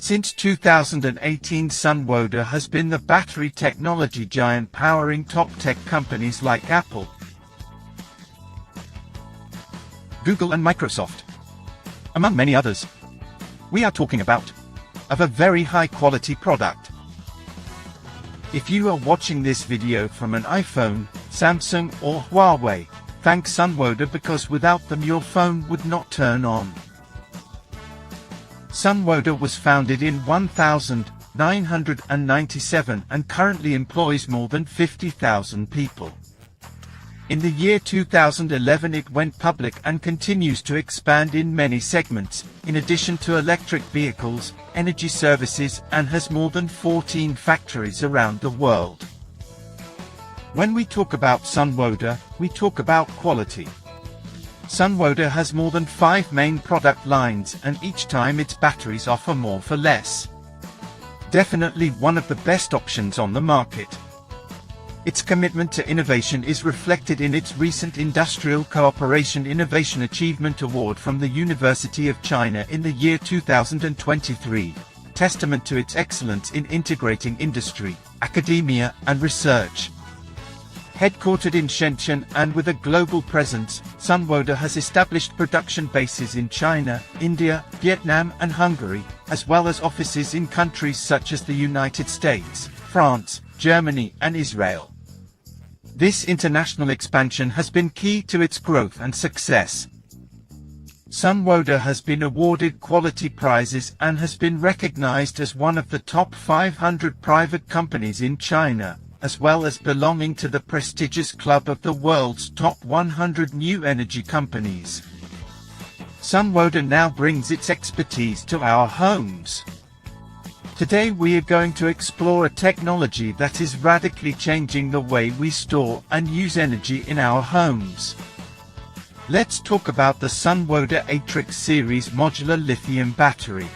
Since 2018, Sunwoda has been the battery technology giant powering top tech companies like Apple, Google and Microsoft, among many others. We are talking about a very high quality product. If you are watching this video from an iPhone, Samsung or Huawei, thank Sunwoda, because without them your phone would not turn on. Sunwoda was founded in 1997 and currently employs more than 50,000 people. In the year 2011 it went public and continues to expand in many segments, in addition to electric vehicles, energy services, and has more than 14 factories around the world. When we talk about Sunwoda, we talk about quality. Sunwoda has more than 5 main product lines, and each time its batteries offer more for less. Definitely one of the best options on the market. Its commitment to innovation is reflected in its recent Industrial Cooperation Innovation Achievement Award from the University of China in the year 2023, testament to its excellence in integrating industry, academia, and research. Headquartered in Shenzhen and with a global presence, Sunwoda has established production bases in China, India, Vietnam and Hungary, as well as offices in countries such as the United States, France, Germany and Israel. This international expansion has been key to its growth and success. Sunwoda has been awarded quality prizes and has been recognized as one of the top 500 private companies in China, as well as belonging to the prestigious club of the world's top 100 new energy companies. Sunwoda now brings its expertise to our homes. Today we are going to explore a technology that is radically changing the way we store and use energy in our homes. Let's talk about the Sunwoda Atrix Series modular lithium battery.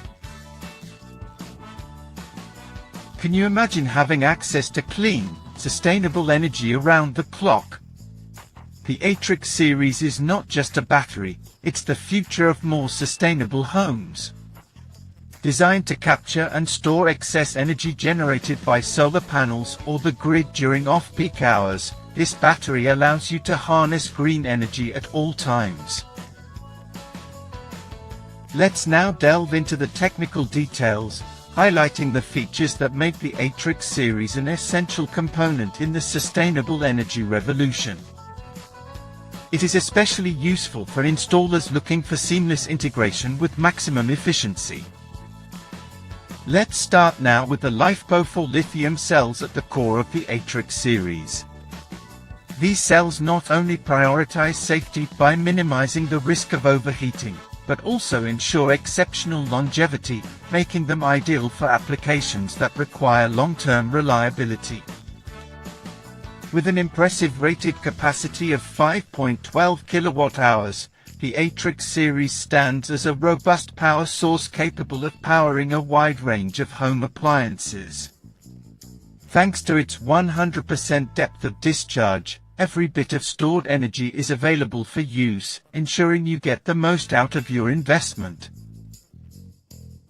Can you imagine having access to clean, sustainable energy around the clock? The Atrix series is not just a battery, it's the future of more sustainable homes. Designed to capture and store excess energy generated by solar panels or the grid during off-peak hours, this battery allows you to harness green energy at all times. Let's now delve into the technical details, highlighting the features that make the Atrix series an essential component in the sustainable energy revolution. It is especially useful for installers looking for seamless integration with maximum efficiency. Let's start now with the LiFePO4 lithium cells at the core of the Atrix series. These cells not only prioritize safety by minimizing the risk of overheating, but also ensure exceptional longevity, making them ideal for applications that require long-term reliability. With an impressive rated capacity of 5.12 kWh, the Atrix series stands as a robust power source capable of powering a wide range of home appliances. Thanks to its 100% depth of discharge, every bit of stored energy is available for use, ensuring you get the most out of your investment.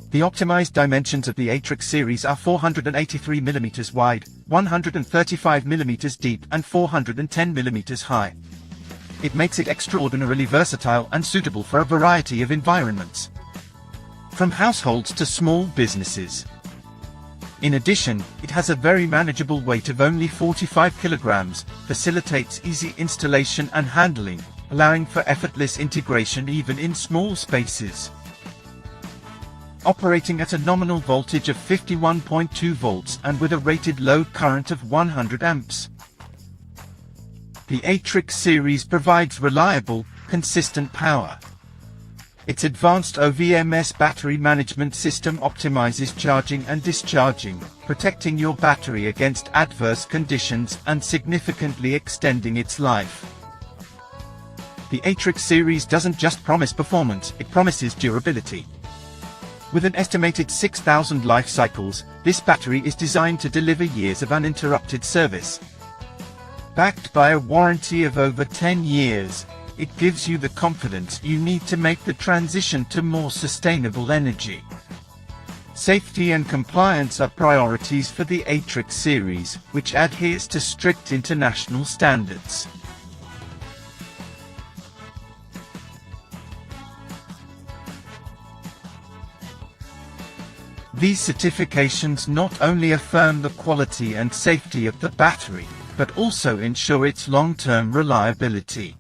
The optimized dimensions of the Atrix series are 483 mm wide, 135 mm deep and 410 mm high. It makes it extraordinarily versatile and suitable for a variety of environments, from households to small businesses. In addition, it has a very manageable weight of only 45 kilograms, facilitates easy installation and handling, allowing for effortless integration even in small spaces. Operating at a nominal voltage of 51.2 volts and with a rated load current of 100 amps. The Atrix series provides reliable, consistent power. Its advanced OVMS battery management system optimizes charging and discharging, protecting your battery against adverse conditions and significantly extending its life. The Atrix series doesn't just promise performance, it promises durability. With an estimated 6,000 life cycles, this battery is designed to deliver years of uninterrupted service. Backed by a warranty of over 10 years, it gives you the confidence you need to make the transition to more sustainable energy. Safety and compliance are priorities for the Atrix series, which adheres to strict international standards. These certifications not only affirm the quality and safety of the battery, but also ensure its long-term reliability.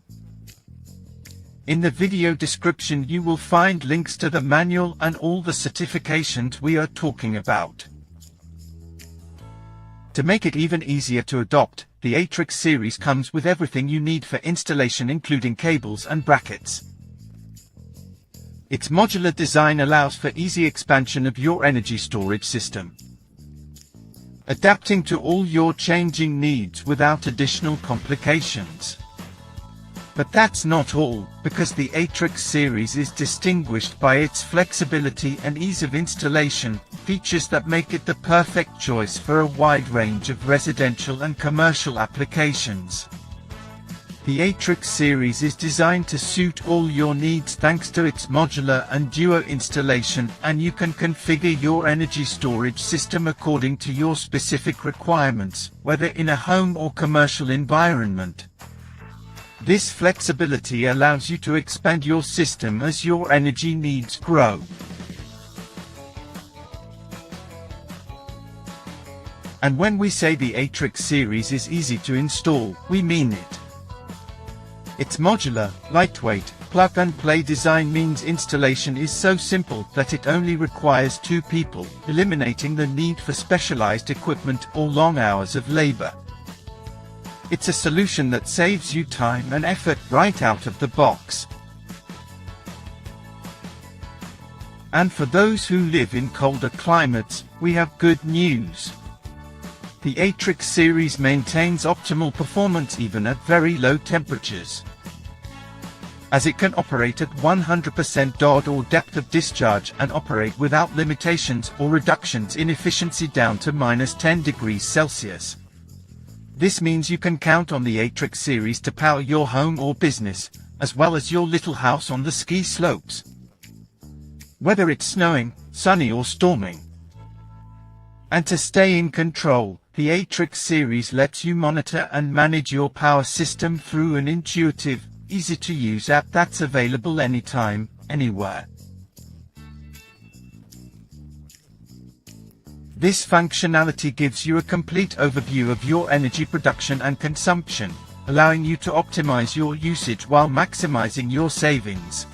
In the video description you will find links to the manual and all the certifications we are talking about. To make it even easier to adopt, the Atrix series comes with everything you need for installation, including cables and brackets. Its modular design allows for easy expansion of your energy storage system, adapting to all your changing needs without additional complications. But that's not all, because the Atrix series is distinguished by its flexibility and ease of installation, features that make it the perfect choice for a wide range of residential and commercial applications. The Atrix series is designed to suit all your needs thanks to its modular and duo installation, and you can configure your energy storage system according to your specific requirements, whether in a home or commercial environment. This flexibility allows you to expand your system as your energy needs grow. And when we say the Atrix series is easy to install, we mean it. Its modular, lightweight, plug-and-play design means installation is so simple that it only requires 2 people, eliminating the need for specialized equipment or long hours of labor. It's a solution that saves you time and effort right out of the box. And for those who live in colder climates, we have good news. The Atrix series maintains optimal performance even at very low temperatures, as it can operate at 100% DOD or depth of discharge and operate without limitations or reductions in efficiency down to -10 degrees Celsius. This means you can count on the Atrix series to power your home or business, as well as your little house on the ski slopes, whether it's snowing, sunny or storming. And to stay in control, the Atrix series lets you monitor and manage your power system through an intuitive, easy-to-use app that's available anytime, anywhere. This functionality gives you a complete overview of your energy production and consumption, allowing you to optimize your usage while maximizing your savings.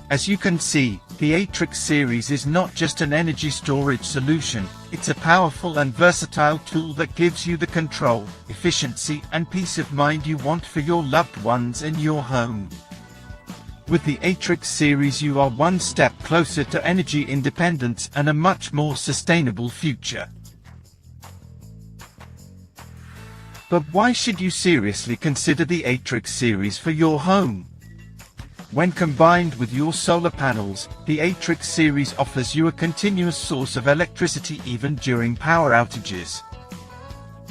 As you can see, the Atrix series is not just an energy storage solution, it's a powerful and versatile tool that gives you the control, efficiency and peace of mind you want for your loved ones and your home. With the Atrix series you are one step closer to energy independence and a much more sustainable future. But why should you seriously consider the Atrix series for your home? When combined with your solar panels, the Atrix series offers you a continuous source of electricity even during power outages.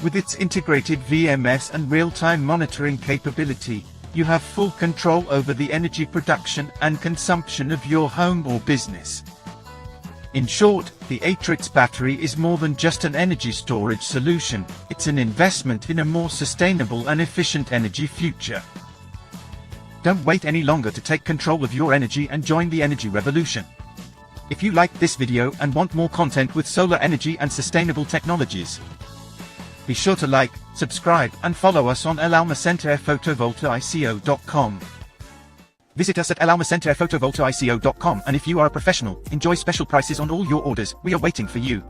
With its integrated VMS and real-time monitoring capability, you have full control over the energy production and consumption of your home or business. In short, the Atrix battery is more than just an energy storage solution, it's an investment in a more sustainable and efficient energy future. Don't wait any longer to take control of your energy and join the energy revolution. If you liked this video and want more content with solar energy and sustainable technologies, be sure to like, subscribe and follow us on alalmacenterphotovoltaico.com. Visit us at alalmacenterphotovoltaico.com, and if you are a professional, enjoy special prices on all your orders. We are waiting for you.